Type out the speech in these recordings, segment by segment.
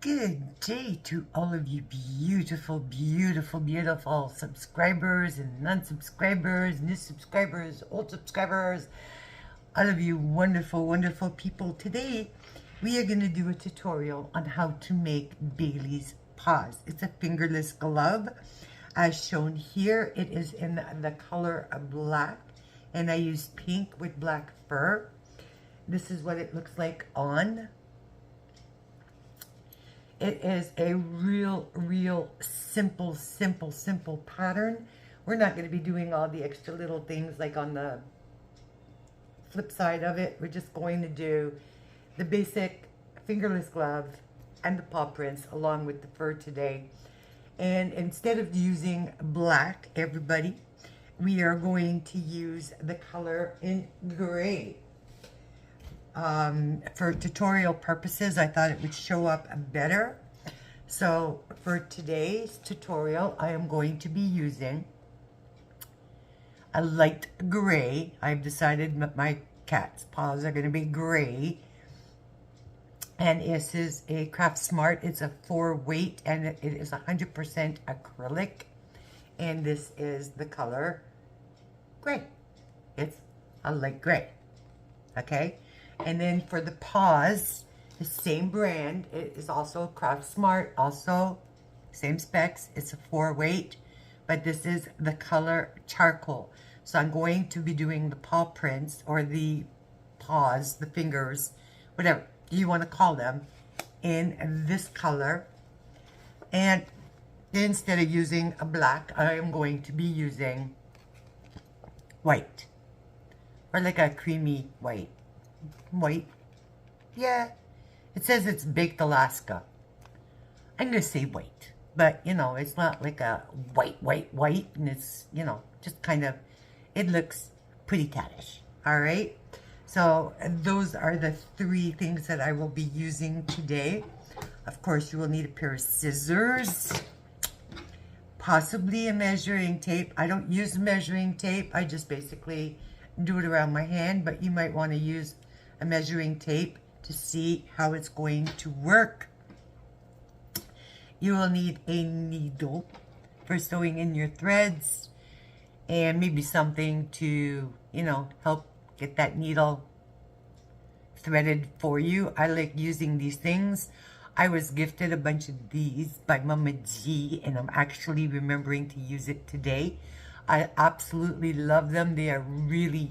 Good day to all of you beautiful, beautiful, beautiful subscribers and non-subscribers, new subscribers, old subscribers, all of you wonderful, wonderful people. Today, we are going to do a tutorial on how to make Bailey's Paws. It's a fingerless glove. As shown here, it is in the color of black, and I used pink with black fur. This is what it looks like on. It is a real simple pattern. We're not going to be doing all the extra little things like on the flip side of it. We're just going to do the basic fingerless glove and the paw prints along with the fur today. And instead of using black, everybody, we are going to use the color in gray. For tutorial purposes, I thought it would show up better. So for today's tutorial, I am going to be using a light gray. I've decided that my cat's paws are going to be gray. And this is a Craft Smart. It's a 4-weight and it is 100% acrylic. And this is the color gray. It's a light gray. Okay? And then for the paws, the same brand. It is also Craft Smart, also same specs. It's a 4-weight, but this is the color charcoal. So I'm going to be doing the paw prints, or the paws, the fingers, whatever you want to call them, in this color. And instead of using a black, I am going to be using white, or like a creamy white. White. Yeah. It says it's baked Alaska. I'm going to say white. But, you know, it's not like a white. And it's, you know, just kind of, it looks pretty cattish. Alright? So, those are the 3 things that I will be using today. Of course, you will need a pair of scissors. Possibly a measuring tape. I don't use measuring tape. I just basically do it around my hand. But you might want to use a measuring tape to see how it's going to work. You will need a needle for sewing in your threads, and maybe something to, you know, help get that needle threaded for you. I like using these things. I was gifted a bunch of these by Mama G, and I'm actually remembering to use it today. I absolutely love them. They are really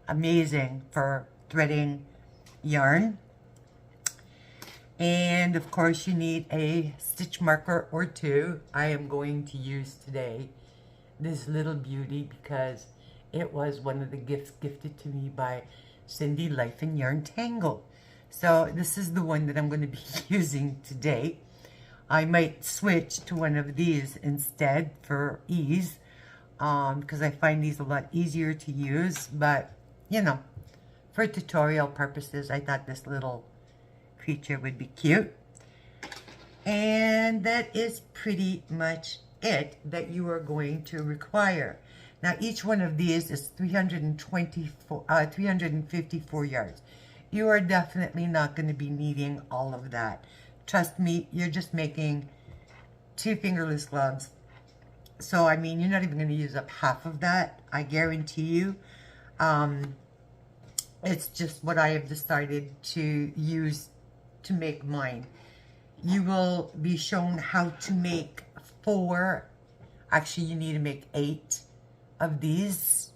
amazing for threading yarn. And of course you need a stitch marker or 2. I am going to use today this little beauty because it was one of the gifts gifted to me by Cindy Life and Yarn Tangle. So this is the one that I'm going to be using today. I might switch to one of these instead for ease, because I find these a lot easier to use, but you know, for tutorial purposes, I thought this little creature would be cute. And that is pretty much it that you are going to require. Now, each one of these is 354 yards. You are definitely not going to be needing all of that. Trust me, you're just making 2 fingerless gloves. So, I mean, you're not even going to use up half of that. I guarantee you. It's just what I have decided to use to make mine. You will be shown how to make 4. Actually, you need to make 8 of these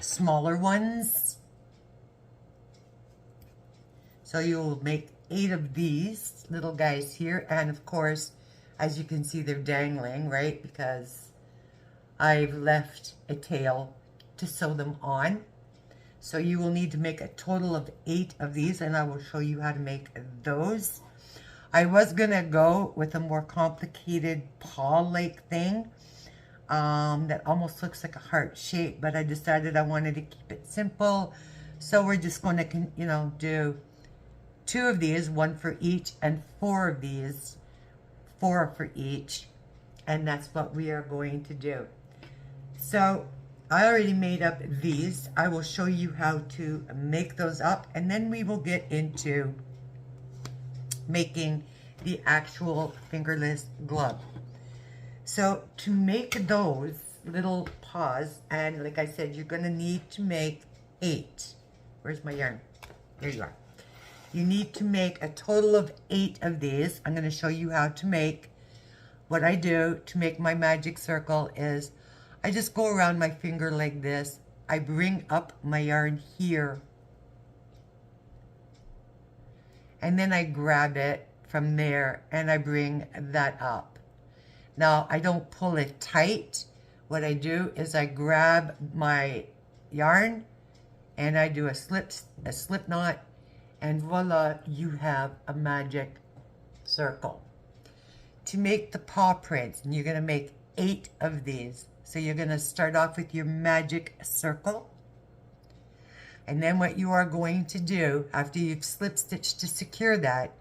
smaller ones. So you will make 8 of these little guys here. And of course, as you can see, they're dangling, right? Because I've left a tail to sew them on. So you will need to make a total of 8 of these, and I will show you how to make those. I was going to go with a more complicated paw-like thing that almost looks like a heart shape, but I decided I wanted to keep it simple. So we're just going to, you know, do 2 of these, 1 for each, and 4 of these, 4 for each. And that's what we are going to do. So I already made up these. I will show you how to make those up, and then we will get into making the actual fingerless glove. So to make those little paws, and like I said, you're going to need to make 8. Where's my yarn? There you are. You need to make a total of 8 of these. I'm going to show you how to make. What I do to make my magic circle is I just go around my finger like this. I bring up my yarn here. And then I grab it from there and I bring that up. Now, I don't pull it tight. What I do is I grab my yarn and I do a slip knot, and voila, you have a magic circle. To make the paw prints, and you're going to make 8 of these. So you're going to start off with your magic circle. And then what you are going to do after you've slip stitched to secure that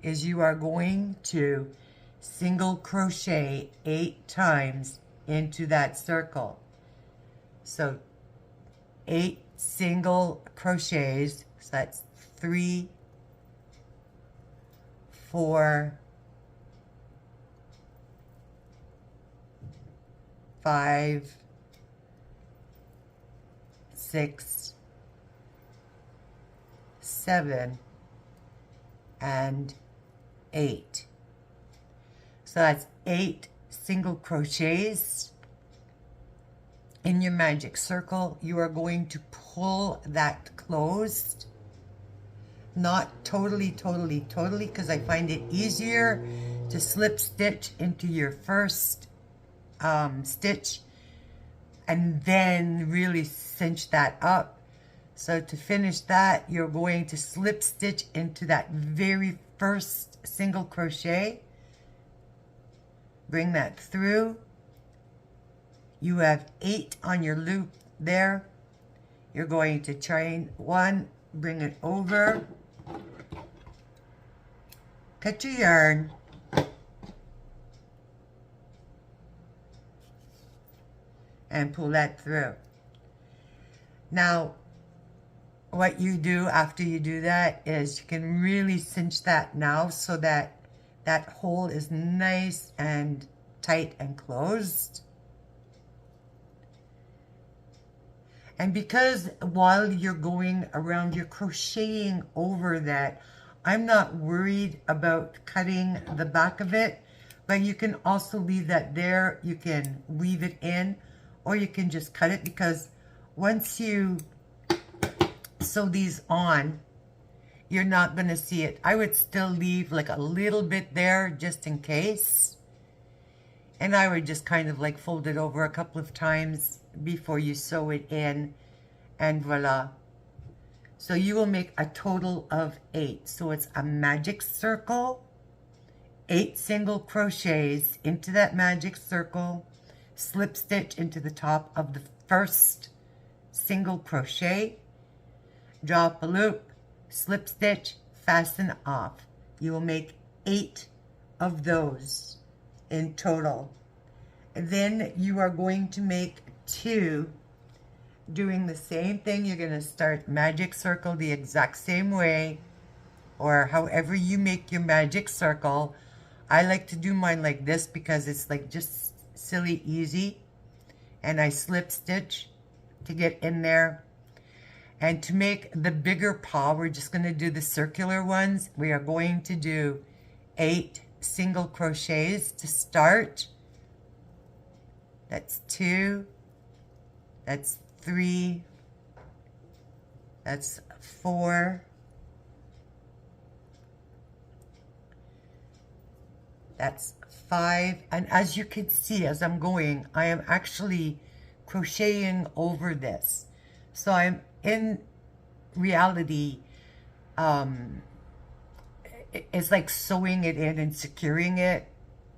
is you are going to single crochet 8 times into that circle. So 8 single crochets, so that's 3, 4, 5, 6, 7, and 8. So that's 8 single crochets in your magic circle. You are going to pull that closed, not totally, because I find it easier to slip stitch into your first stitch and then really cinch that up. So to finish that, you're going to slip stitch into that very first single crochet, bring that through. You have 8 on your loop there. You're going to chain 1, bring it over, cut your yarn, and pull that through. Now, what you do after you do that is you can really cinch that now so that that hole is nice and tight and closed. And because while you're going around, you're crocheting over that, I'm not worried about cutting the back of it, but you can also leave that there. You can weave it in, or you can just cut it, because once you sew these on, you're not going to see it. I would still leave like a little bit there just in case. And I would just kind of like fold it over a couple of times before you sew it in, and voila. So you will make a total of 8. So it's a magic circle, 8 single crochets into that magic circle, slip stitch into the top of the first single crochet, drop a loop, slip stitch, fasten off. You will make 8 of those in total. Then you are going to make 2 doing the same thing. You're going to start magic circle the exact same way, or however you make your magic circle. I like to do mine like this because it's like just silly easy, and I slip stitch to get in there. And to make the bigger paw, we're just going to do the circular ones. We are going to do 8 single crochets to start. That's 2, that's 3, that's 4, that's 5, and as you can see as I'm going, I am actually crocheting over this. So I'm in reality, it's like sewing it in and securing it,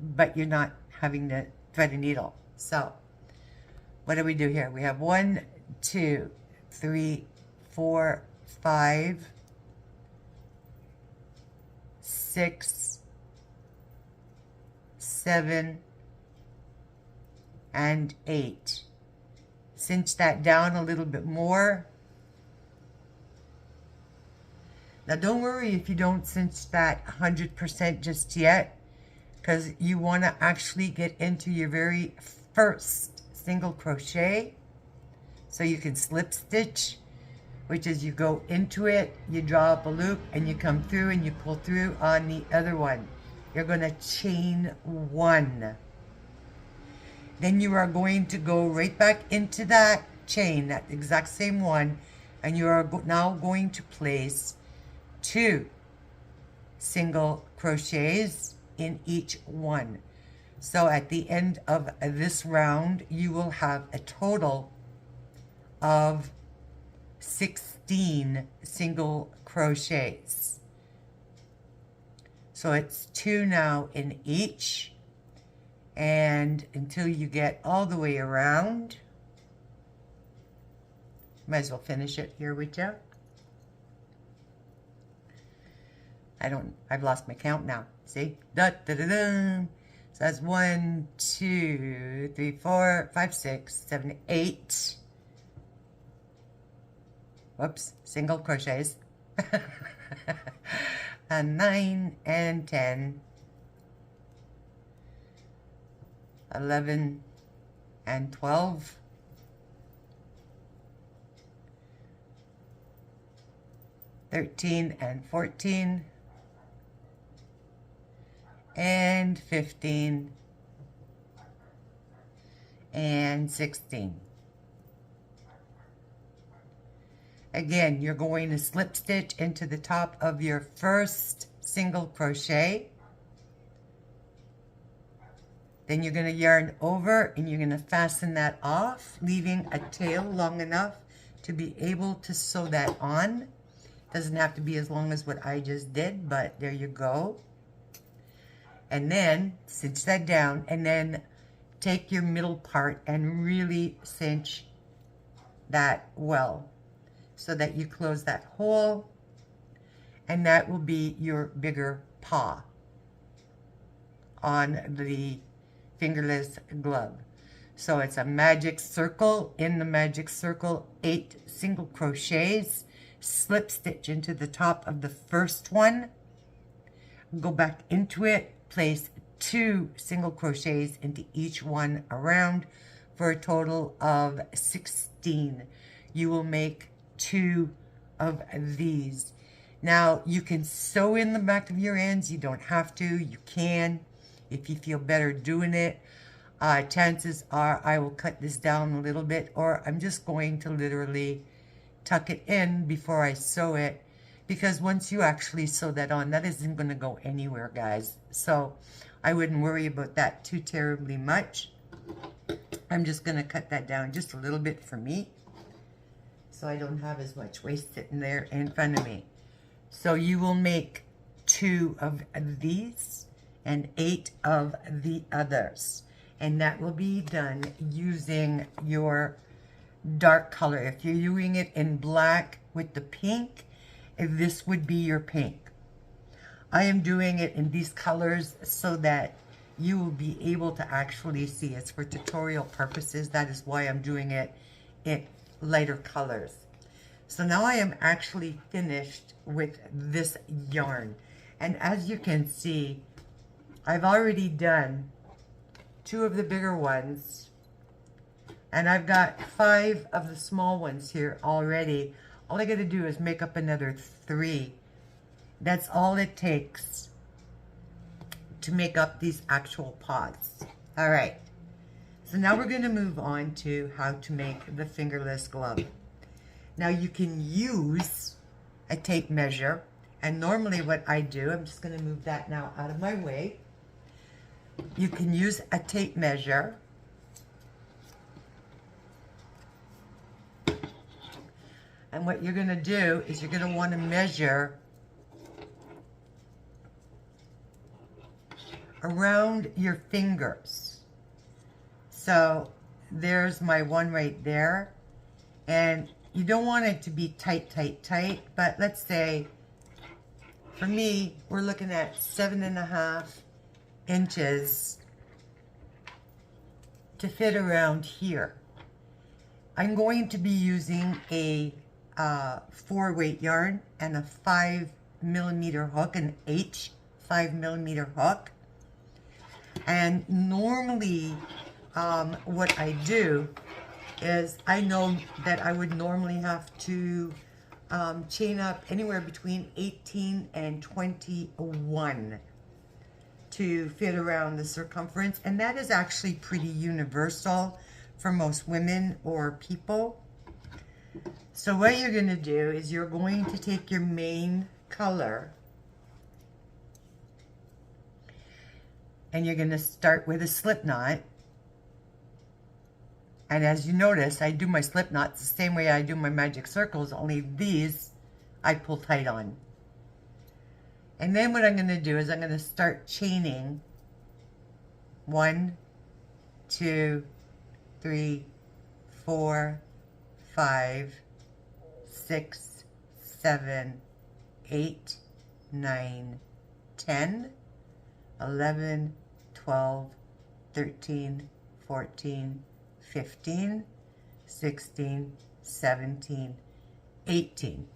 but you're not having to thread a needle. So what do we do here? We have 1, 2, 3, 4, 5, 6, 7, and 8. Cinch that down a little bit more. Now don't worry if you don't cinch that 100% just yet, because you want to actually get into your very first single crochet so you can slip stitch, which is you go into it, you draw up a loop, and you come through and you pull through on the other one. You're going to chain 1. Then you are going to go right back into that chain, that exact same one, and you are now going to place 2 single crochets in each one. So at the end of this round, you will have a total of 16 single crochets. So it's 2 now in each, and until you get all the way around. Might as well finish it here with you. I've lost my count now. See? Da, da, da, da. So that's 1, 2, 3, 4, 5, 6, 7, 8. Whoops, single crochets. And 9 and 10. 11 and 12. 13 and 14. And 15 and 16. Again, you're going to slip stitch into the top of your first single crochet. Then you're going to yarn over and you're going to fasten that off, leaving a tail long enough to be able to sew that on. Doesn't have to be as long as what I just did, but there you go. And then cinch that down, and then take your middle part and really cinch that well so that you close that hole, and that will be your bigger paw on the fingerless glove. So it's a magic circle. In the magic circle, 8 single crochets, slip stitch into the top of the first one, go back into it, place 2 single crochets into each one around for a total of 16. You will make 2 of these. Now you can sew in the back of your ends. You don't have to. You can if you feel better doing it. Chances are I will cut this down a little bit, or I'm just going to literally tuck it in before I sew it, because once you actually sew that on, that isn't going to go anywhere, guys. So I wouldn't worry about that too terribly much. I'm just going to cut that down just a little bit for me, so I don't have as much waste sitting there in front of me. So you will make 2 of these and 8 of the others. And that will be done using your dark color. If you're using it in black with the pink, this would be your pink. I am doing it in these colors so that you will be able to actually see. It's for tutorial purposes. That is why I'm doing it in lighter colors. So now I am actually finished with this yarn. And as you can see, I've already done 2 of the bigger ones. And I've got 5 of the small ones here already. All I got to do is make up another 3. That's all it takes to make up these actual paws. All right. So now we're going to move on to how to make the fingerless glove. Now you can use a tape measure. And normally what I do, I'm just going to move that now out of my way. You can use a tape measure. And what you're going to do is you're going to want to measure around your fingers. So there's my one right there. And you don't want it to be tight, tight, tight. But let's say, for me, we're looking at 7.5 inches to fit around here. I'm going to be using a 4-weight yarn and a 5 5mm hook, an H 5mm hook. And normally what I do is, I know that I would normally have to chain up anywhere between 18 and 21 to fit around the circumference, and that is actually pretty universal for most women or people. So what you're going to do is you're going to take your main color and you're going to start with a slip knot. And as you notice, I do my slip knots the same way I do my magic circles, only these I pull tight on. And then what I'm going to do is I'm going to start chaining 1, 2, 3, 4, 5, 6, 7, 8, 9, 10, 11, 12, 13, 14, 15, 16, 17, 18.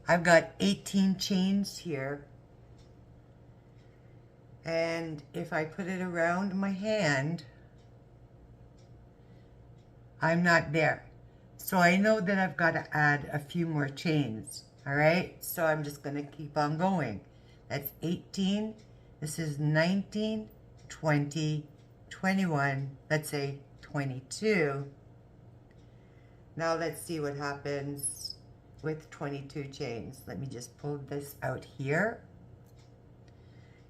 I've got 18 chains here. And if I put it around my hand, I'm not there. So I know that I've got to add a few more chains. All right, so I'm just going to keep on going. That's 18. This is 19, 20, 21, let's say 22. Now let's see what happens with 22 chains. Let me just pull this out here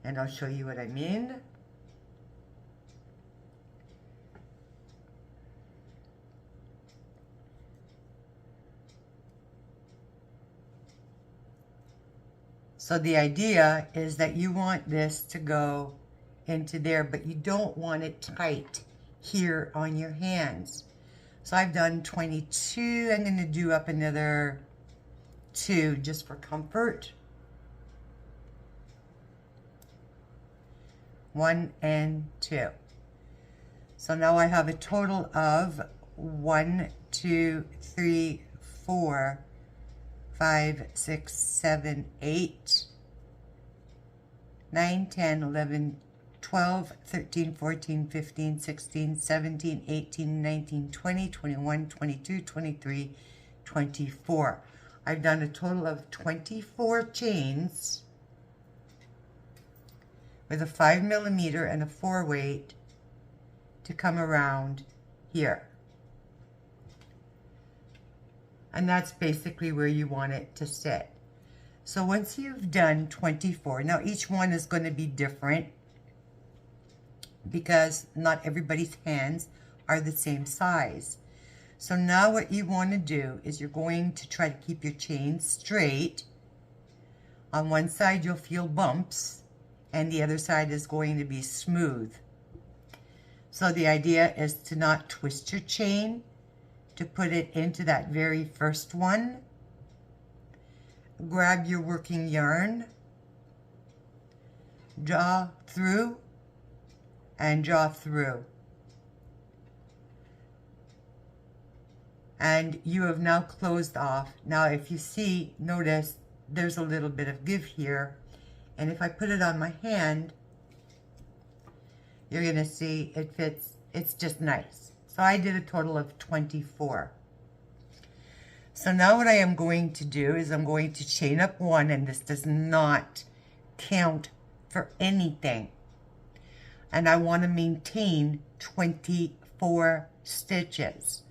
and I'll show you what I mean. So the idea is that you want this to go into there, but you don't want it tight here on your hands. So I've done 22. I'm going to do up another 2 just for comfort. 1 and 2. So now I have a total of 1, 2, 3, 4, 5, 6, 7, 8, 9, 10, 11, 12, 13, 14, 15, 16, 17, 18, 19, 20, 21, 22, 23, 24. I've done a total of 24 chains with a 5mm and a 4 weight to come around here. And that's basically where you want it to sit. So once you've done 24, now each one is going to be different because not everybody's hands are the same size. So now what you want to do is you're going to try to keep your chain straight. On one side you'll feel bumps and the other side is going to be smooth. So the idea is to not twist your chain, to put it into that very first one. Grab your working yarn, draw through and draw through. And you have now closed off. Now if you see, notice there's a little bit of give here. And if I put it on my hand, you're gonna see it fits, it's just nice. So I did a total of 24. So now what I am going to do is I'm going to chain up 1, and this does not count for anything. And I want to maintain 24 stitches.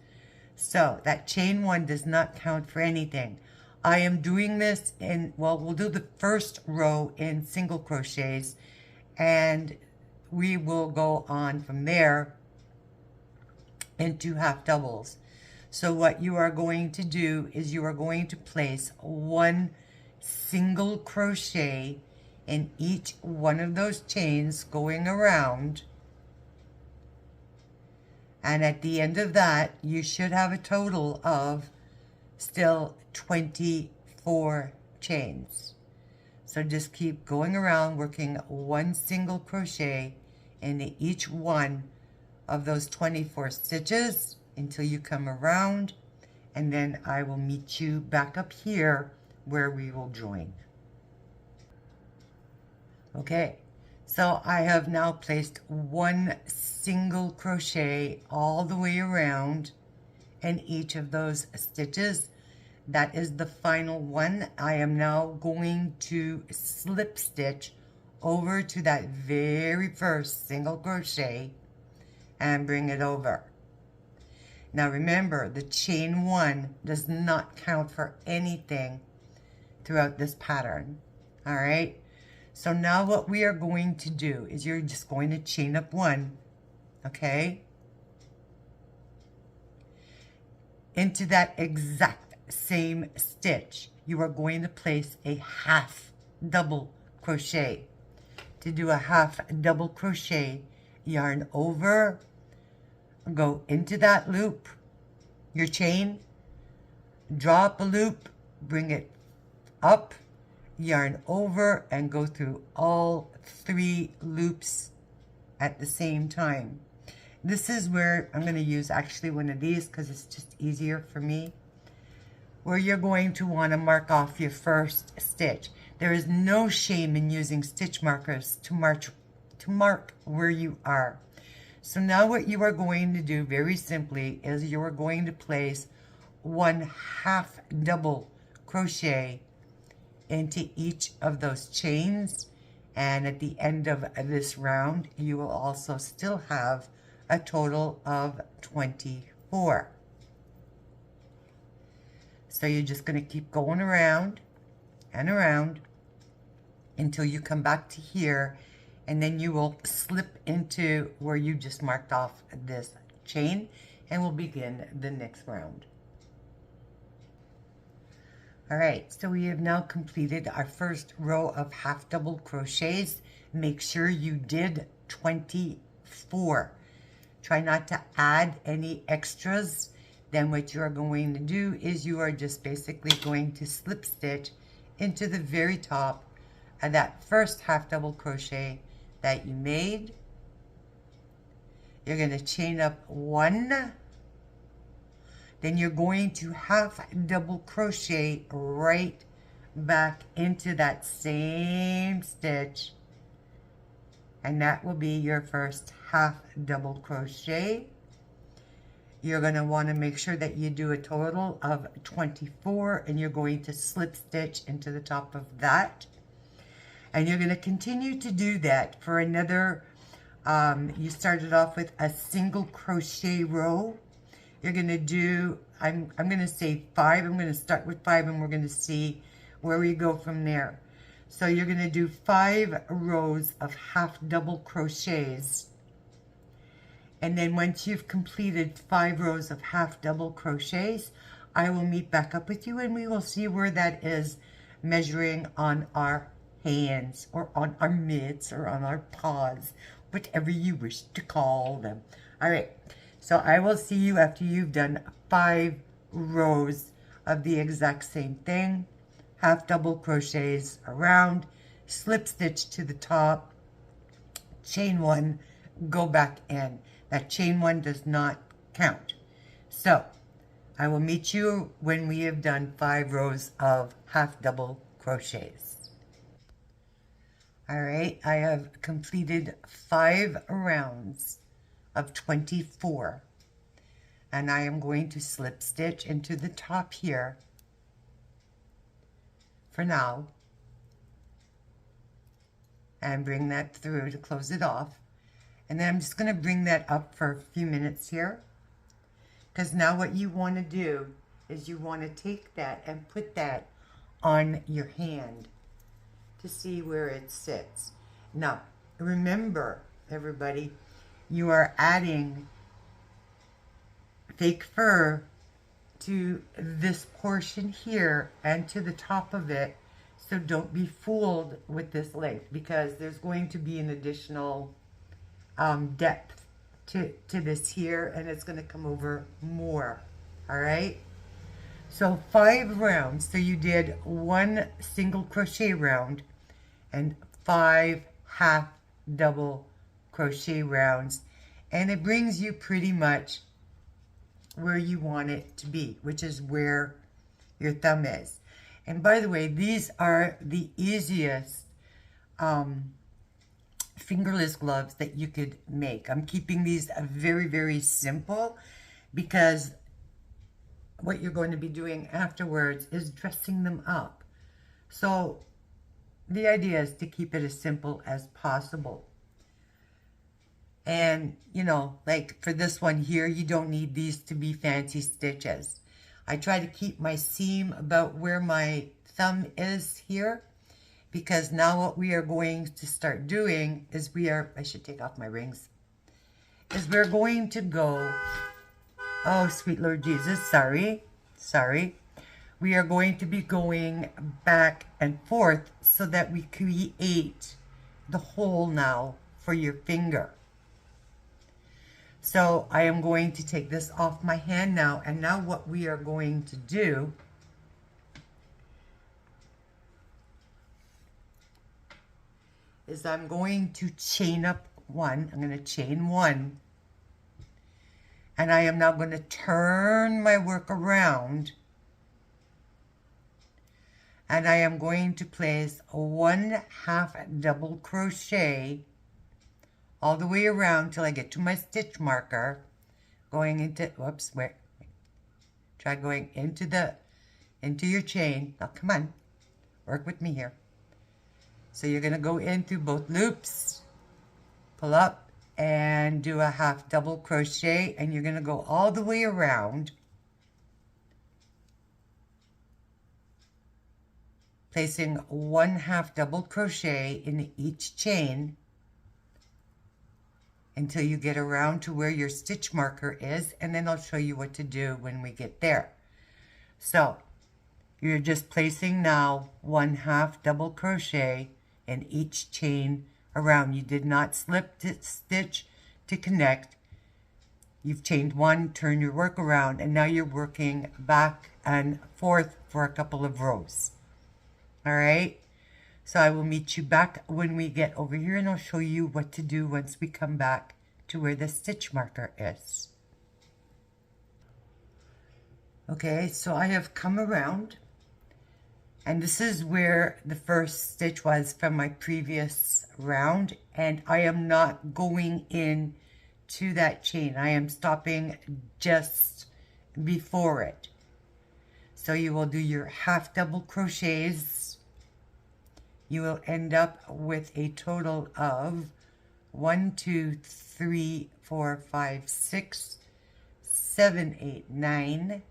So that chain 1 does not count for anything. I am doing this in, well, we'll do the first row in single crochets, and we will go on from there into half doubles. So what you are going to do is you are going to place 1 single crochet in each one of those chains going around, and at the end of that you should have a total of still 24 chains. So just keep going around working 1 single crochet in each one of those 24 stitches until you come around, and then I will meet you back up here where we will join. Okay, so I have now placed one single crochet all the way around in each of those stitches. That is the final one. I am now going to slip stitch over to that very first single crochet and bring it over. Now remember, the chain one does not count for anything throughout this pattern. All right, so now what we are going to do is you're just going to chain up one, okay, into that exact same stitch. You are going to place a half double crochet. To do a half double crochet, yarn over, go into that loop, your chain, drop a loop, bring it up, yarn over, and go through all 3 loops at the same time. This is where I'm going to use actually one of these because it's just easier for me, where you're going to want to mark off your first stitch. There is no shame in using stitch markers to mark where you are. So now what you are going to do very simply is you are going to place one half double crochet into each of those chains, and at the end of this round you will also still have a total of 24. So you're just going to keep going around and around until you come back to here, and then you will slip into where you just marked off this chain, and we'll begin the next round. All right, so we have now completed our first row of half double crochets. Make sure you did 24. Try not to add any extras. Then what you are going to do is you are just basically going to slip stitch into the very top of that first half double crochet that you made. You're going to chain up one, then you're going to half double crochet right back into that same stitch, and that will be your first half double crochet. You're going to want to make sure that you do a total of 24, and you're going to slip stitch into the top of that. And you're going to continue to do that for another, you started off with a single crochet row. You're going to do, I'm going to say 5. I'm going to start with 5, and we're going to see where we go from there. So you're going to do 5 rows of half double crochets. And then once you've completed 5 rows of half double crochets, I will meet back up with you, and we will see where that is measuring on our hands, or on our mitts, or on our paws, whatever you wish to call them. All right, so I will see you after you've done 5 rows of the exact same thing. Half double crochets around, slip stitch to the top, chain 1, go back in. That chain 1 does not count. So I will meet you when we have done 5 rows of half double crochets. All right, I have completed 5 rounds of 24, and I am going to slip stitch into the top here for now and bring that through to close it off. And then I'm just going to bring that up for a few minutes here, because now what you want to do is you want to take that and put that on your hand to see where it sits. Now, remember, everybody, you are adding fake fur to this portion here and to the top of it, so don't be fooled with this length, because there's going to be an additional depth to this here, and it's going to come over more. All right, so 5 rounds. So you did 1 single crochet round and 5 half double crochet rounds, and it brings you pretty much where you want it to be, which is where your thumb is. And by the way, these are the easiest fingerless gloves that you could make. I'm keeping these very, very simple because what you're going to be doing afterwards is dressing them up. So the idea is to keep it as simple as possible. And, you know, like for this one here, you don't need these to be fancy stitches. I try to keep my seam about where my thumb is here, because now what we are going to start doing is I should take off my rings, is we're going to go, oh, sweet Lord Jesus, sorry. We are going to be going back and forth so that we create the hole now for your finger. So I am going to take this off my hand now, and now what we are going to do is I'm going to chain up one. I'm going to chain one, and I am now going to turn my work around, and I am going to place a 1/2 double crochet all the way around till I get to my stitch marker, going into, whoops, where, try going into your chain. Now come on, work with me here. So you're going to go in through both loops, pull up, and do a 1/2 double crochet, and you're going to go all the way around, placing 1/2 double crochet in each chain until you get around to where your stitch marker is, and then I'll show you what to do when we get there. So you're just placing now 1/2 double crochet in each chain around. You did not slip stitch to connect. You've chained one, turn your work around, and now you're working back and forth for a couple of rows. All right, so I will meet you back when we get over here, and I'll show you what to do once we come back to where the stitch marker is. Okay, so I have come around, and this is where the first stitch was from my previous round, and I am not going in to that chain. I am stopping just before it. So you will do your 1/2 double crochets. You will end up with a total of 1, 2, 3, 4, 5, 6, 7, 8, 9,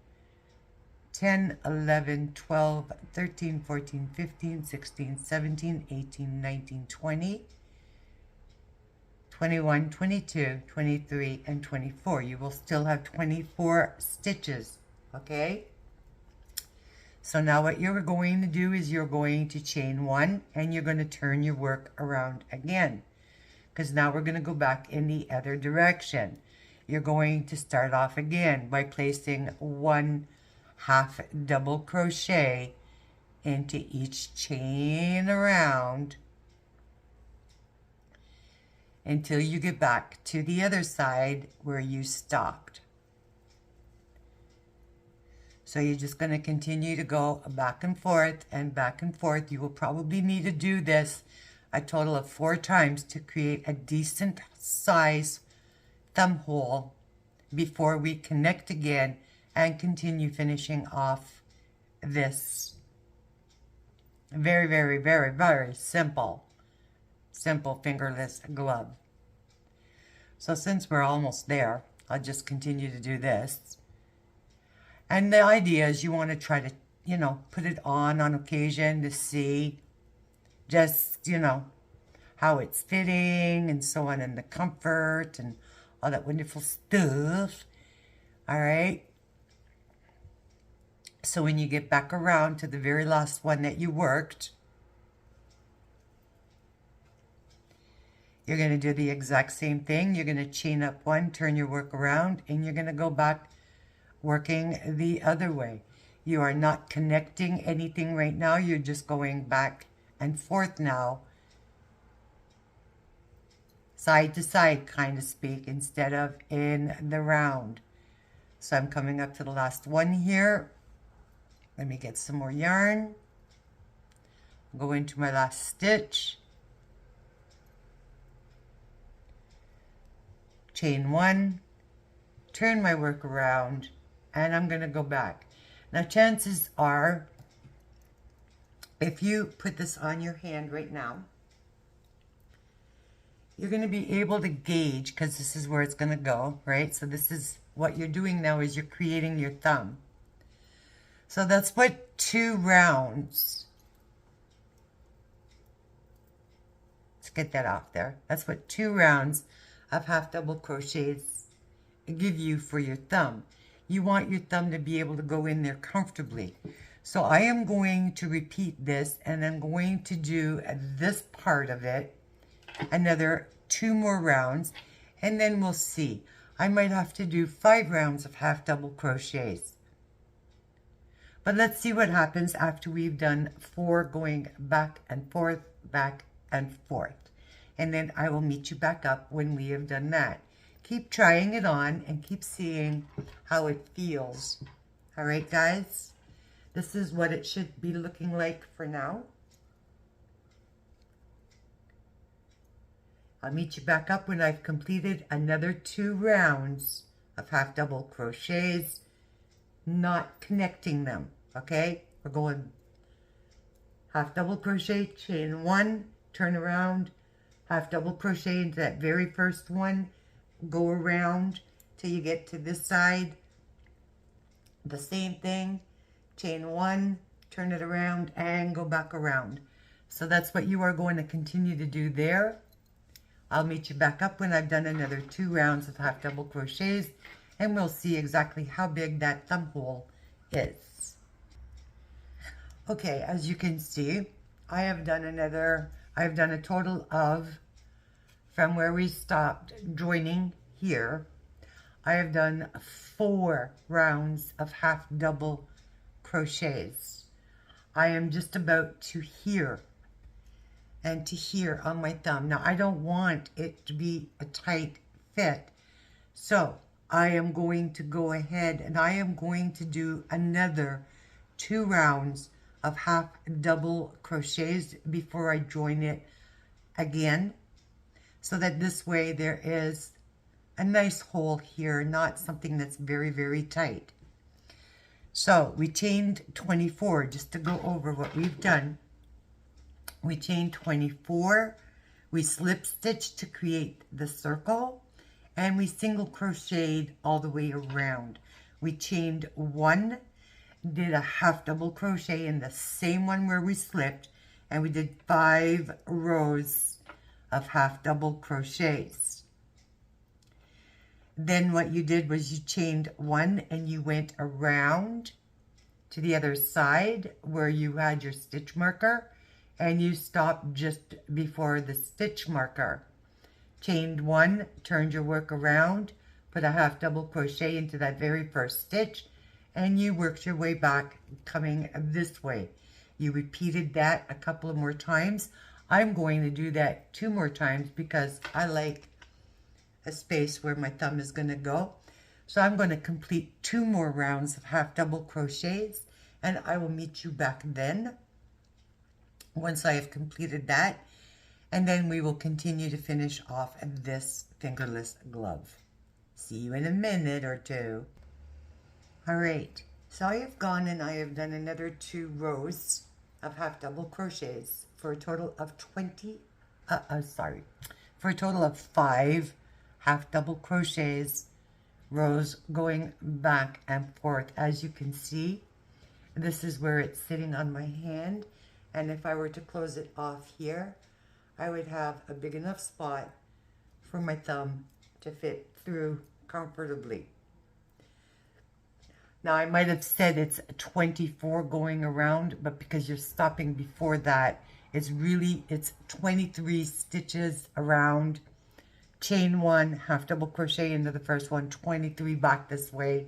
10, 11, 12, 13, 14, 15, 16, 17, 18, 19, 20, 21, 22, 23, and 24. You will still have 24 stitches, okay? So now what you're going to do is you're going to chain one, and you're going to turn your work around again, because now we're going to go back in the other direction. You're going to start off again by placing 1/2 double crochet into each chain around until you get back to the other side where you stopped. So you're just going to continue to go back and forth and back and forth. You will probably need to do this a total of 4 times to create a decent size thumb hole before we connect again and continue finishing off this very, very, very, very simple fingerless glove. So since we're almost there, I'll just continue to do this. And the idea is you want to try to, you know, put it on occasion to see just, you know, how it's fitting and so on, and the comfort and all that wonderful stuff. All right. So when you get back around to the very last one that you worked, you're going to do the exact same thing. You're going to chain up one, turn your work around, and you're going to go back working the other way. You are not connecting anything right now. You're just going back and forth now, side to side, kind of speak, instead of in the round. So I'm coming up to the last one here. Let me get some more yarn. Go into my last stitch. chain 1, turn my work around, and I'm going to go back. Now chances are, if you put this on your hand right now, you're going to be able to gauge, because this is where it's going to go, right? So this is what you're doing now, is you're creating your thumb. So that's what 2 rounds, let's get that off there. That's what 2 rounds of half double crochets give you for your thumb. You want your thumb to be able to go in there comfortably. So I am going to repeat this, and I'm going to do this part of it another 2 more rounds, and then we'll see. I might have to do 5 rounds of half double crochets. But let's see what happens after we've done 4 going back and forth, back and forth. And then I will meet you back up when we have done that. Keep trying it on and keep seeing how it feels. All right, guys? This is what it should be looking like for now. I'll meet you back up when I've completed another 2 rounds of half double crochets, not connecting them, okay? We're going half double crochet, chain 1, turn around, half double crochet into that very first one, go around till you get to this side, the same thing, chain 1, turn it around, and go back around. So that's what you are going to continue to do there. I'll meet you back up when I've done another 2 rounds of half double crochets, and we'll see exactly how big that thumb hole is. Okay, as you can see, I've done a total of, from where we stopped joining here, I have done 4 rounds of half double crochets. I am just about to here and to here on my thumb. Now I don't want it to be a tight fit, so I am going to go ahead and I am going to do another 2 rounds of half double crochets before I join it again, so that this way there is a nice hole here, not something that's very, very tight. So we chained 24, just to go over what we've done. We chained 24, we slip stitched to create the circle, and we single crocheted all the way around. We chained 1, did a half double crochet in the same one where we slipped, and we did 5 rows of half double crochets. Then what you did was you chained 1 and you went around to the other side where you had your stitch marker, and you stopped just before the stitch marker. Chained 1, turned your work around, put a half double crochet into that very first stitch, and you worked your way back coming this way. You repeated that a couple of more times. I'm going to do that 2 more times because I like a space where my thumb is going to go. So I'm going to complete 2 more rounds of half double crochets, and I will meet you back then once I have completed that, and then we will continue to finish off this fingerless glove. See you in a minute or 2. All right, so I have gone and I have done another 2 rows of half double crochets for a total of 5 half double crochets, rows going back and forth. As you can see, this is where it's sitting on my hand, and if I were to close it off here, I would have a big enough spot for my thumb to fit through comfortably. Now I might have said it's 24 going around, but because you're stopping before that, it's 23 stitches around, chain 1, half double crochet into the first one, 23 back this way,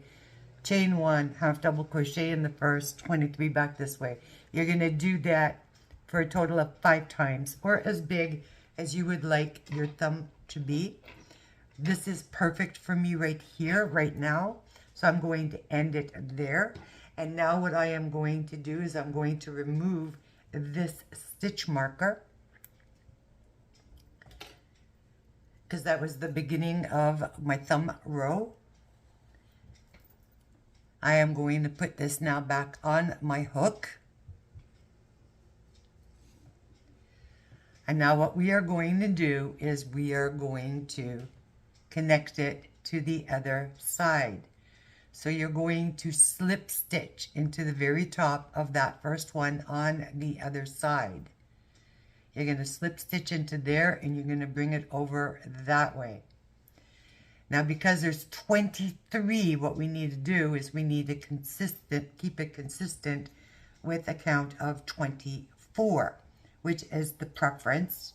chain 1, half double crochet in the first, 23 back this way. You're going to do that for a total of 5 times, or as big as you would like your thumb to be. This is perfect for me right here, right now. So I'm going to end it there. And now what I am going to do is I'm going to remove this stitch marker. because that was the beginning of my thumb row. I am going to put this now back on my hook. And now what we are going to do is we are going to connect it to the other side. So you're going to slip stitch into the very top of that first one on the other side. You're going to slip stitch into there and you're going to bring it over that way. Now because there's 23, what we need to do is we need to keep it consistent with a count of 24, which is the preference.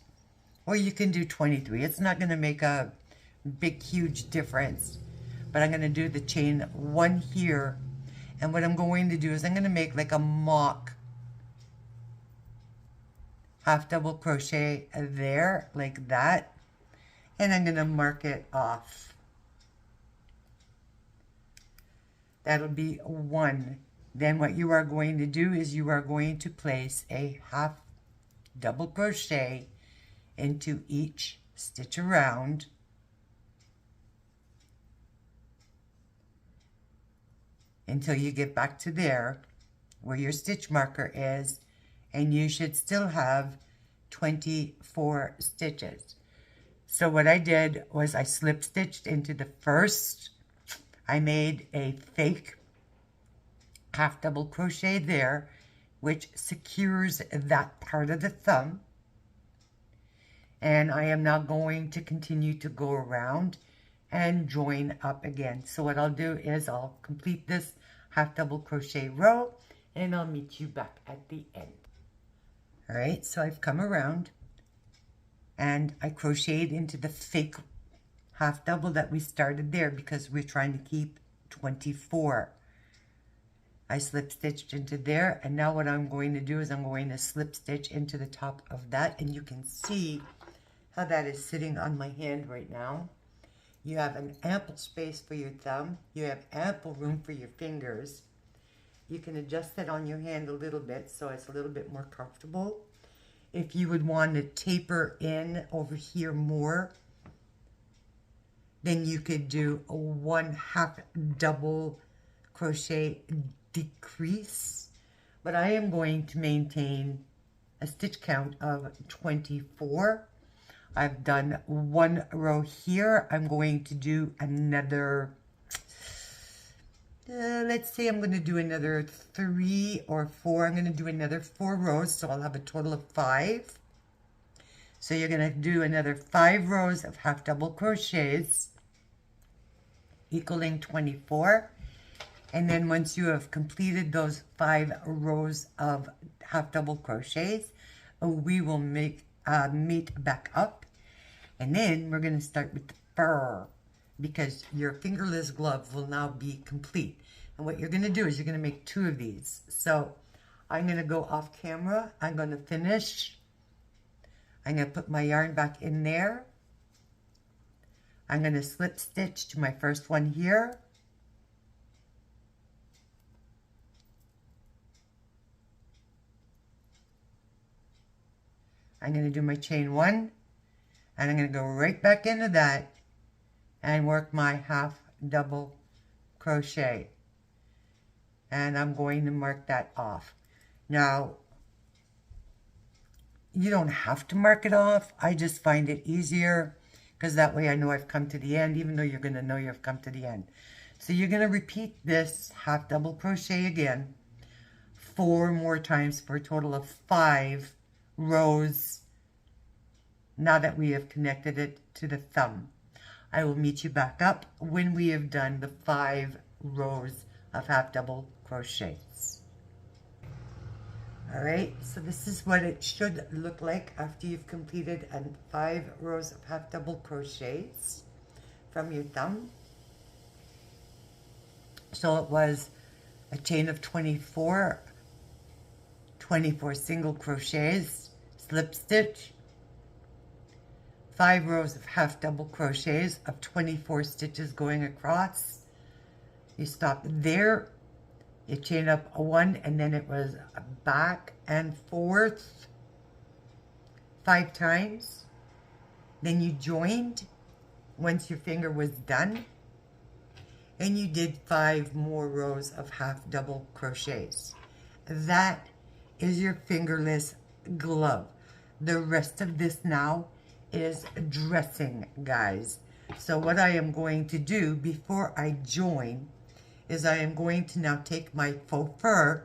Or you can do 23. It's not going to make a big, huge difference. But I'm going to do the chain 1 here. And what I'm going to do is I'm going to make like a mock half double crochet there, like that. And I'm going to mark it off. That'll be 1. Then what you are going to do is you are going to place a half double crochet into each stitch around. Until you get back to there where your stitch marker is, and you should still have 24 stitches. So what I did was I slip stitched into the first. I made a fake half double crochet there, which secures that part of the thumb. And I am now going to continue to go around and join up again. So what I'll do is I'll complete this half double crochet row and I'll meet you back at the end. All right, so I've come around and I crocheted into the fake half double that we started there because we're trying to keep 24. I slip stitched into there, and now what I'm going to do is I'm going to slip stitch into the top of that, and you can see how that is sitting on my hand right now. You have an ample space for your thumb. You have ample room for your fingers. You can adjust that on your hand a little bit so it's a little bit more comfortable. If you would want to taper in over here more, then you could do a 1 half double crochet decrease. But I am going to maintain a stitch count of 24. I've done 1 row here. I'm going to do another, let's say I'm going to do another 3 or 4. I'm going to do another 4 rows, so I'll have a total of 5. So you're going to do another 5 rows of half double crochets, equaling 24. And then once you have completed those 5 rows of half double crochets, we will meet back up. And then we're going to start with the fur, because your fingerless glove will now be complete. And what you're going to do is you're going to make 2 of these. So I'm going to go off camera. I'm going to finish. I'm going to put my yarn back in there. I'm going to slip stitch to my first one here. I'm going to do my chain 1, and I'm going to go right back into that and work my half double crochet. And I'm going to mark that off. Now, you don't have to mark it off. I just find it easier because that way I know I've come to the end, even though you're going to know you've come to the end. So you're going to repeat this half double crochet again 4 more times for a total of 5 rows now that we have connected it to the thumb. I will meet you back up when we have done the 5 rows of half double crochets. All right, so this is what it should look like after you've completed 5 rows of half double crochets from your thumb. So it was a chain of 24 single crochets, slip stitch, 5 rows of half double crochets of 24 stitches going across. You stop there, you chain up 1, and then it was back and forth 5 times. Then you joined once your finger was done, and you did 5 more rows of half double crochets. That is your fingerless glove. The rest of this now is dressing, guys. So what I am going to do before I join is I am going to now take my faux fur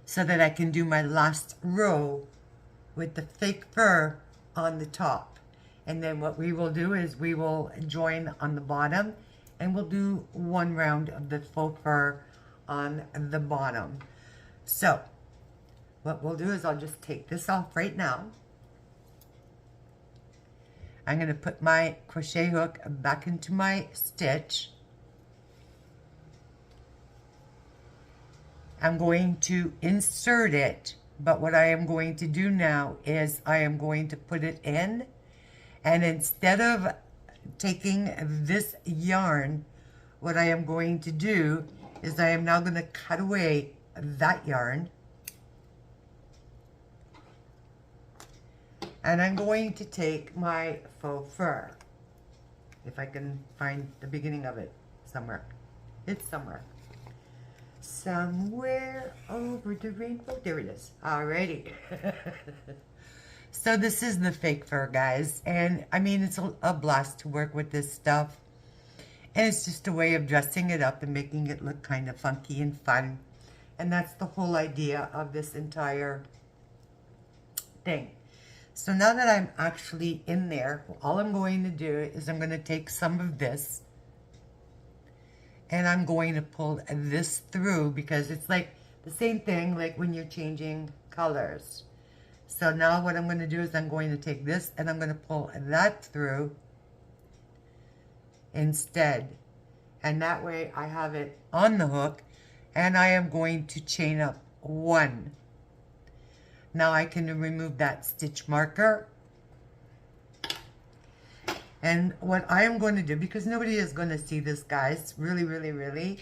so that I can do my last row with the fake fur on the top. And then what we will do is we will join on the bottom, and we'll do 1 round of the faux fur on the bottom. So what we'll do is I'll just take this off right now. I'm going to put my crochet hook back into my stitch. I'm going to insert it, but what I am going to do now is I am going to put it in, and instead of taking this yarn, what I am going to do is I am now going to cut away that yarn, and I'm going to take my faux fur, if I can find the beginning of it somewhere. It's somewhere. Somewhere over the rainbow. There it is. Alrighty. So this is the fake fur, guys. And I mean, it's a blast to work with this stuff. And it's just a way of dressing it up and making it look kind of funky and fun. And that's the whole idea of this entire thing. So now that I'm actually in there, all I'm going to do is I'm going to take some of this and I'm going to pull this through, because it's like the same thing like when you're changing colors. So now what I'm going to do is I'm going to take this and I'm going to pull that through instead. And that way I have it on the hook, and I am going to chain up 1. Now I can remove that stitch marker. And what I am going to do, because nobody is going to see this, guys, really,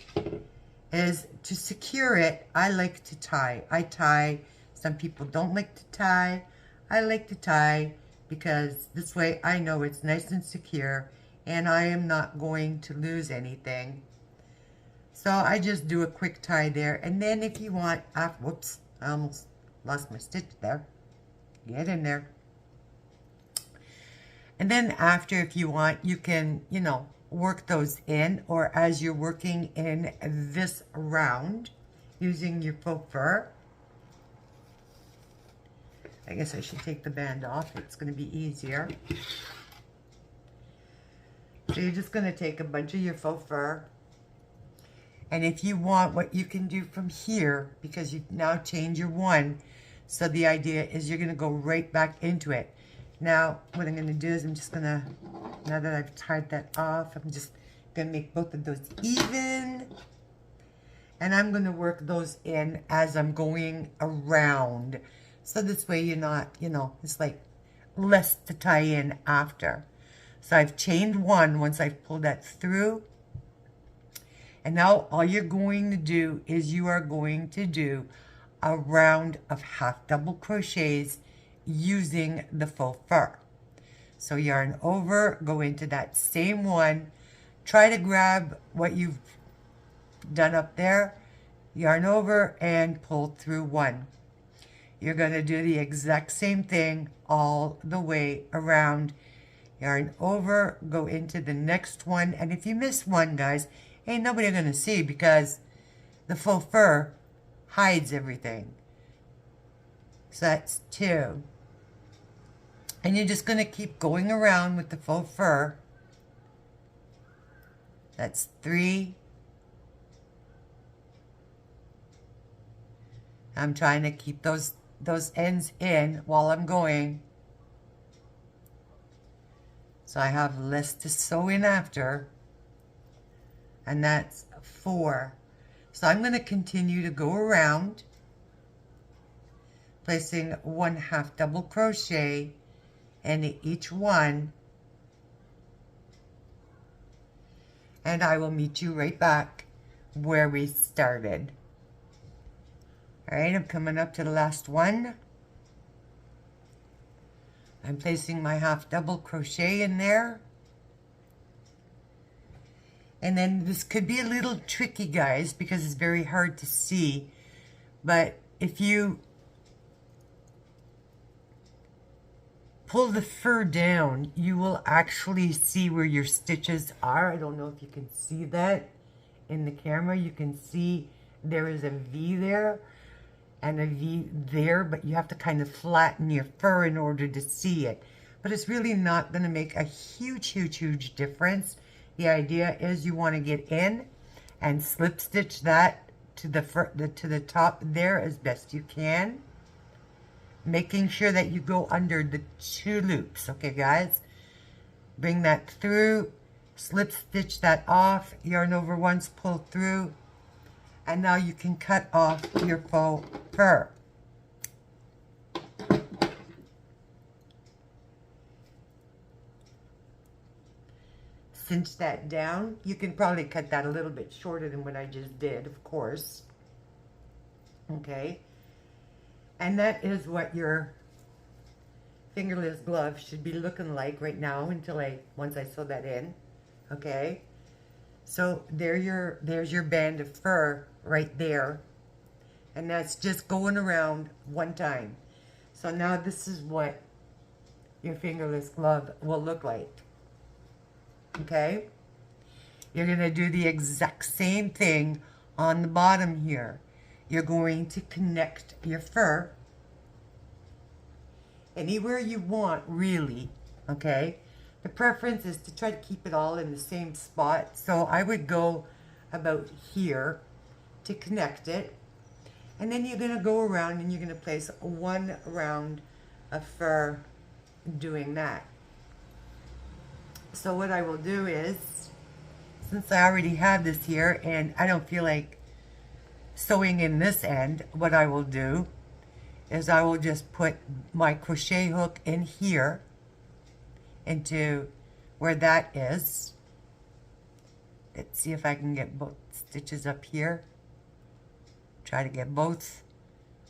is to secure it, I like to tie. I tie. Some people don't like to tie. I like to tie because this way I know it's nice and secure and I am not going to lose anything. So I just do a quick tie there. And then if you want, whoops, I almost lost my stitch there. Get in there. And then after, if you want, you can, you know, work those in, or as you're working in this round using your faux fur. I guess I should take the band off. It's going to be easier. So you're just going to take a bunch of your faux fur. And if you want, what you can do from here, because you've now changed your 1, so the idea is you're going to go right back into it. Now, what I'm going to do is I'm just going to, now that I've tied that off, I'm just going to make both of those even. And I'm going to work those in as I'm going around. So this way you're not, you know, it's like less to tie in after. So I've chained 1 once I've pulled that through. And now all you're going to do is you are going to do a round of half double crochets using the faux fur. So yarn over, go into that same one, try to grab what you've done up there, yarn over and pull through 1. You're going to do the exact same thing all the way around. Yarn over, go into the next one, and if you miss one, guys, ain't nobody going to see because the faux fur hides everything. So that's 2. And you're just going to keep going around with the faux fur. That's 3. I'm trying to keep those ends in while I'm going. So I have less to sew in after. And that's 4. So I'm going to continue to go around, placing 1 half double crochet in each one, and I will meet you right back where we started. All right, I'm coming up to the last one. I'm placing my half double crochet in there. And then this could be a little tricky, guys, because it's very hard to see. But if you pull the fur down, you will actually see where your stitches are. I don't know if you can see that in the camera. You can see there is a V there and a V there, but you have to kind of flatten your fur in order to see it. But it's really not going to make a huge difference. The idea is you want to get in and slip stitch that to the top there as best you can, making sure that you go under the 2 loops. Okay, guys, bring that through, slip stitch that off, yarn over once, pull through, and now you can cut off your faux fur. Cinch that down. You can probably cut that a little bit shorter than what I just did, of course. Okay. And that is what your fingerless glove should be looking like right now once I sew that in. Okay. So there's your band of fur right there. And that's just going around one time. So now this is what your fingerless glove will look like. Okay, you're going to do the exact same thing on the bottom here. You're going to connect your fur anywhere you want, really. Okay, the preference is to try to keep it all in the same spot. So I would go about here to connect it, and then you're going to go around and you're going to place 1 round of fur doing that. So what I will do is, since I already have this here and I don't feel like sewing in this end, what I will do is I will just put my crochet hook in here into where that is. Let's see if I can get both stitches up here. Try to get both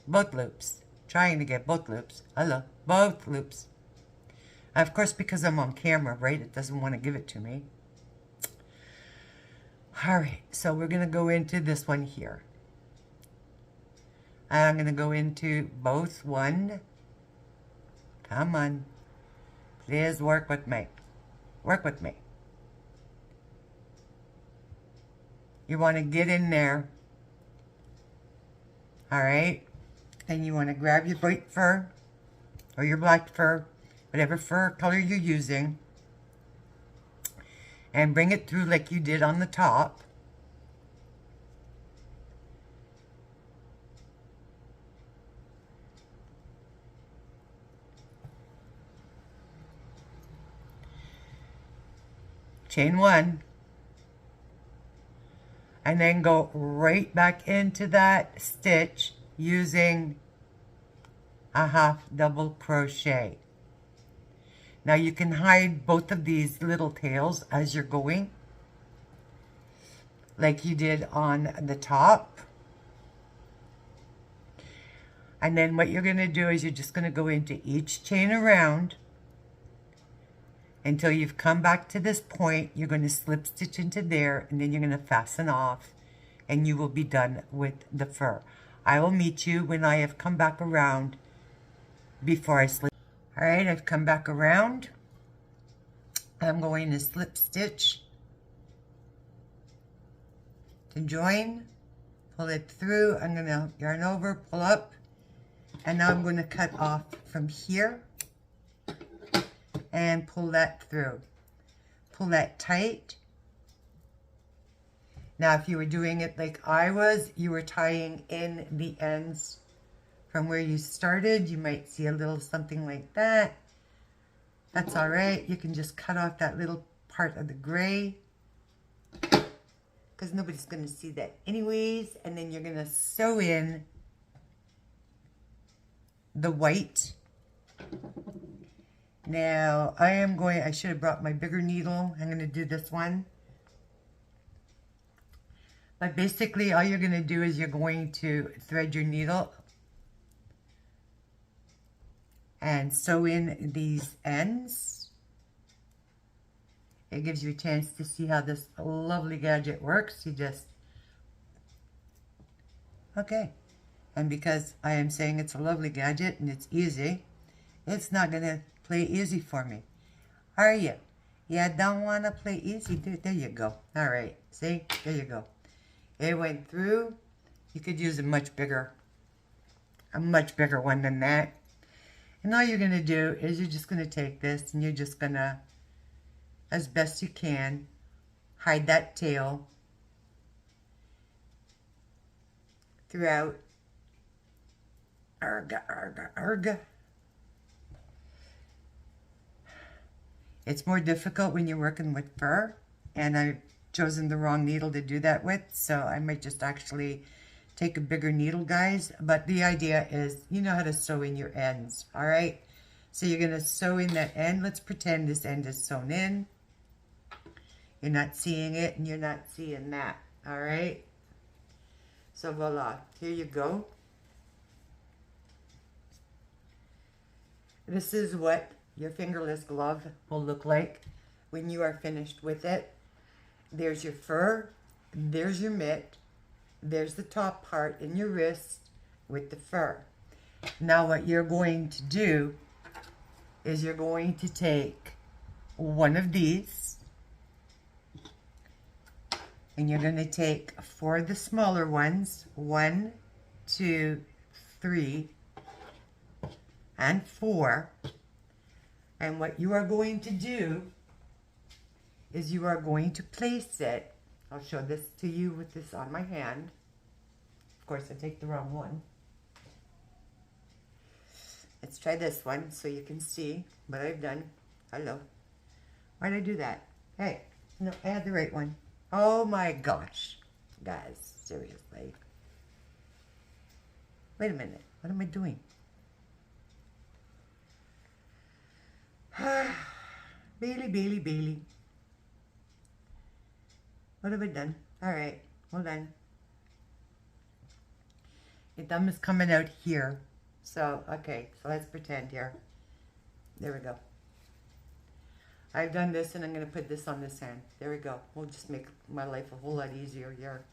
loops. Trying to get both loops. Hello, both loops. Of course, because I'm on camera, right, it doesn't want to give it to me. All right, so we're going to go into this one here. I'm going to go into both one. Come on. Please work with me. Work with me. You want to get in there. All right. Then you want to grab your white fur or your black fur, whatever fur color you're using, and bring it through like you did on the top. Chain 1, and then go right back into that stitch using a half double crochet. Now you can hide both of these little tails as you're going, like you did on the top. And then what you're going to do is you're just going to go into each chain around until you've come back to this point. You're going to slip stitch into there, and then you're going to fasten off, and you will be done with the fur. I will meet you when I have come back around before I slip. All right, I've come back around. I'm going to slip stitch to join, pull it through. I'm going to yarn over, pull up, and now I'm going to cut off from here and pull that through. Pull that tight. Now, if you were doing it like I was, you were tying in the ends from where you started. You might see a little something like that. That's all right. You can just cut off that little part of the gray, because nobody's going to see that anyways. And then you're going to sew in the white. Now, I should have brought my bigger needle. I'm going to do this one. But basically, all you're going to do is you're going to thread your needle and sew in these ends. It gives you a chance to see how this lovely gadget works. You just, okay. And because I am saying it's a lovely gadget and it's easy, it's not going to play easy for me. Are you? Yeah, don't want to play easy. There you go. All right. See? There you go. It went through. You could use a much bigger one than that. And all you're going to do is you're just going to take this and you're just going to, as best you can, hide that tail throughout. Arga, arga, arga. It's more difficult when you're working with fur, and I've chosen the wrong needle to do that with, so I might just actually take a bigger needle, guys. But the idea is, you know how to sew in your ends, all right? So you're going to sew in that end. Let's pretend this end is sewn in. You're not seeing it, and you're not seeing that, all right? So voila, here you go. This is what your fingerless glove will look like when you are finished with it. There's your fur, there's your mitt, there's the top part in your wrist with the fur. Now what you're going to do is you're going to take one of these, and you're going to take 4 of the smaller ones, 1, 2, 3, and 4. And what you are going to do is you are going to place it. I'll show this to you with this on my hand. Of course, I take the wrong one. Let's try this one so you can see what I've done. Hello. Why did I do that? Hey, no, I had the right one. Oh my gosh. Guys, seriously. Wait a minute. What am I doing? Bailey, Bailey, Bailey. What have I done? All right, hold on. Your thumb is coming out here. So, okay, so let's pretend here. There we go. I've done this and I'm going to put this on this hand. There we go. We'll just make my life a whole lot easier here.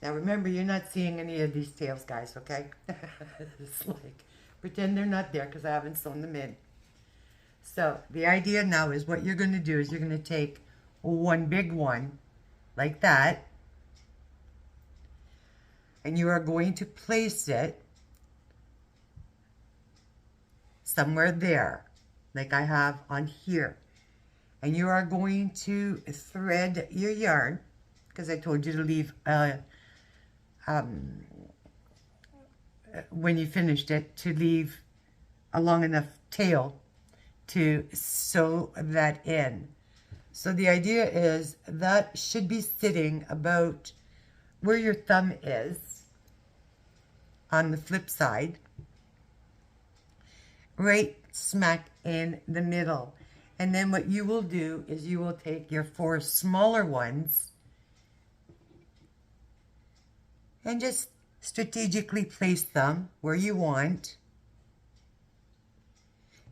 Now remember, you're not seeing any of these tails, guys, okay? It's like, pretend they're not there because I haven't sewn them in. So the idea now is what you're going to do is you're going to take one big one like that, and you are going to place it somewhere there, like I have on here. And you are going to thread your yarn, because I told you to leave, when you finished it, to leave a long enough tail to sew that in. So the idea is that should be sitting about where your thumb is on the flip side, right smack in the middle. And then what you will do is you will take your 4 smaller ones and just strategically place them where you want.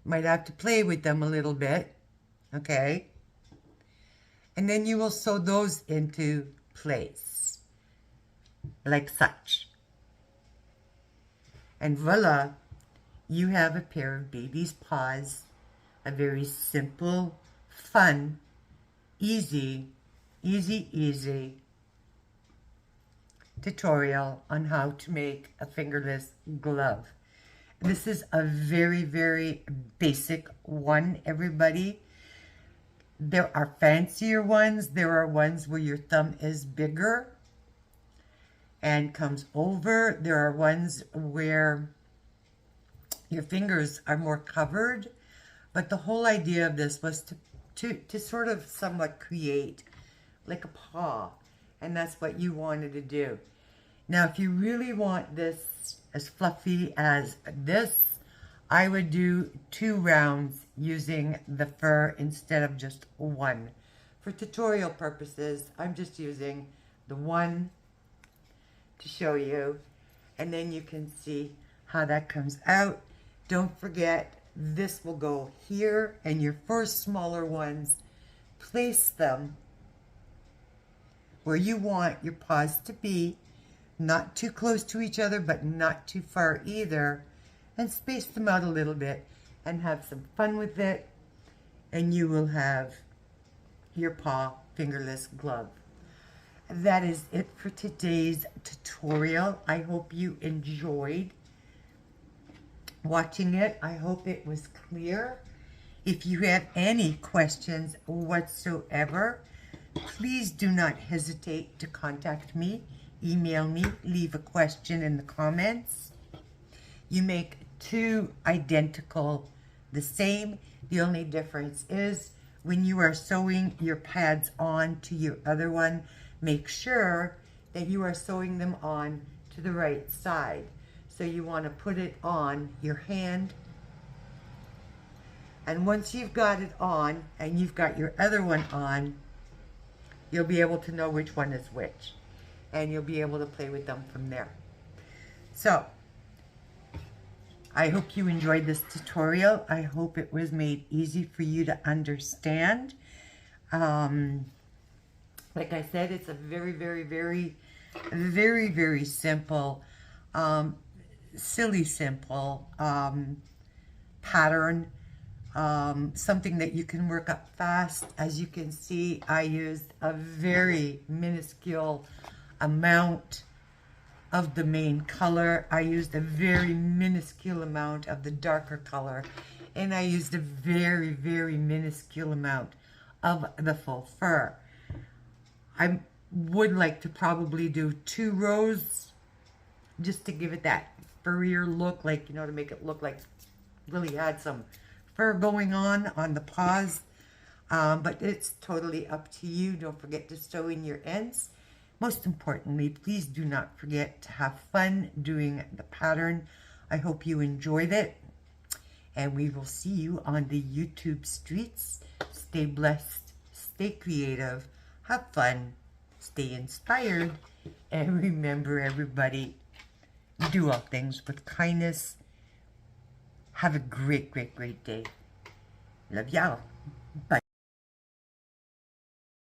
Might have to play with them a little bit, okay? And then you will sew those into place, like such. And voila, you have a pair of baby's paws. A very simple, fun, easy tutorial on how to make a fingerless glove. This is a very, very basic one, everybody. There are fancier ones. There are ones where your thumb is bigger and comes over. There are ones where your fingers are more covered. But the whole idea of this was to sort of somewhat create like a paw. And that's what you wanted to do. Now, if you really want this as fluffy as this, I would do 2 rounds using the fur instead of just 1. For tutorial purposes, I'm just using the 1 to show you. And then you can see how that comes out. Don't forget, this will go here, and your first smaller ones, place them where you want your paws to be, not too close to each other, but not too far either, and space them out a little bit and have some fun with it, and you will have your paw fingerless glove. That is it for today's tutorial. I hope you enjoyed watching it. I hope it was clear. If you have any questions whatsoever, please do not hesitate to contact me, email me, leave a question in the comments. You make two identical the same. The only difference is when you are sewing your pads on to your other one, make sure that you are sewing them on to the right side. So you want to put it on your hand, and once you've got it on and you've got your other one on, you'll be able to know which one is which, and you'll be able to play with them from there. So I hope you enjoyed this tutorial. I hope it was made easy for you to understand. Like I said, it's a very, very, very, very, very simple, silly simple pattern. Something that you can work up fast. As you can see, I used a very minuscule amount of the main color. I used a very minuscule amount of the darker color, and I used a very, very minuscule amount of the full fur. I would like to probably do 2 rows just to give it that furrier look, like, you know, to make it look like really had some fur going on the paws. But it's totally up to you. Don't forget to sew in your ends. Most importantly, please do not forget to have fun doing the pattern. I hope you enjoyed it, and we will see you on the YouTube streets. Stay blessed, stay creative, have fun, stay inspired, and remember, everybody, do all things with kindness. Have a great, great, great day. Love y'all.